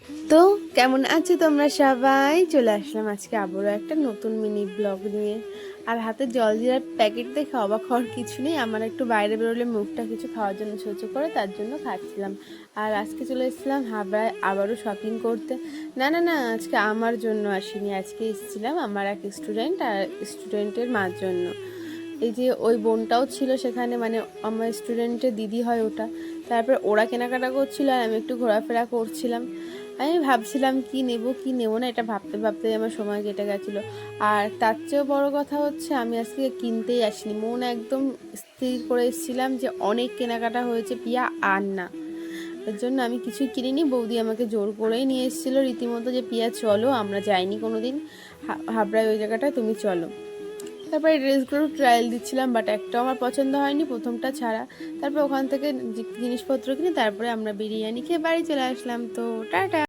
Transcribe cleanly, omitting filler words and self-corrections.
তো কেমন আছো তোমরা সবাই? চলে আসলাম আজকে আবারও একটা নতুন মিনি ব্লগ নিয়ে। আর হাতে জলজিরার প্যাকেট দেখে অবাক হওয়ার কিছু নেই। আমার একটু বাইরে বেরোলে মুখটা কিছু খাওয়ার জন্য সহ্য করে, তার জন্য খাচ্ছিলাম। আর আজকে চলে এসেছিলাম হাবড়ায় আবারও শপিং করতে। না না না, আজকে আমার জন্য আসিনি, আজকে এসেছিলাম আমার এক স্টুডেন্ট আর স্টুডেন্টের মার জন্য। এই যে ওই বোনটাও ছিল সেখানে, মানে আমার স্টুডেন্টের দিদি হয় ওটা। তারপর ওরা কেনাকাটা করছিল আর আমি একটু ঘোরাফেরা করছিলাম। আমি ভাবছিলাম কি নেব কি নেব না, এটা ভাবতে ভাবতেই আমার সময় কেটে গেছিলো। আর তার চেয়েও বড় কথা হচ্ছে আমি আজকে কিনতেই আসিনি, মন একদম স্থির করে এসেছিলাম যে অনেক কেনাকাটা হয়েছে পিয়া আর না। এর জন্য আমি কিছুই কিনিনি। বৌদি আমাকে জোর করেই নিয়ে এসেছিলো রীতিমতো, যে পিয়া চলো, আমরা যাইনি কোনো দিন হাবড়ায় ওই জায়গাটায়, তুমি চলো। তারপরে ড্রেসগুলো ট্রায়াল দিচ্ছিলাম, বাট একটাও আমার পছন্দ হয়নি, প্রথমটা ছাড়া। তারপর ওখান থেকে জিনিসপত্র কিনে তারপরে আমরা বিরিয়ানি খেয়ে বাড়ি চলে আসলাম। তো টাটা।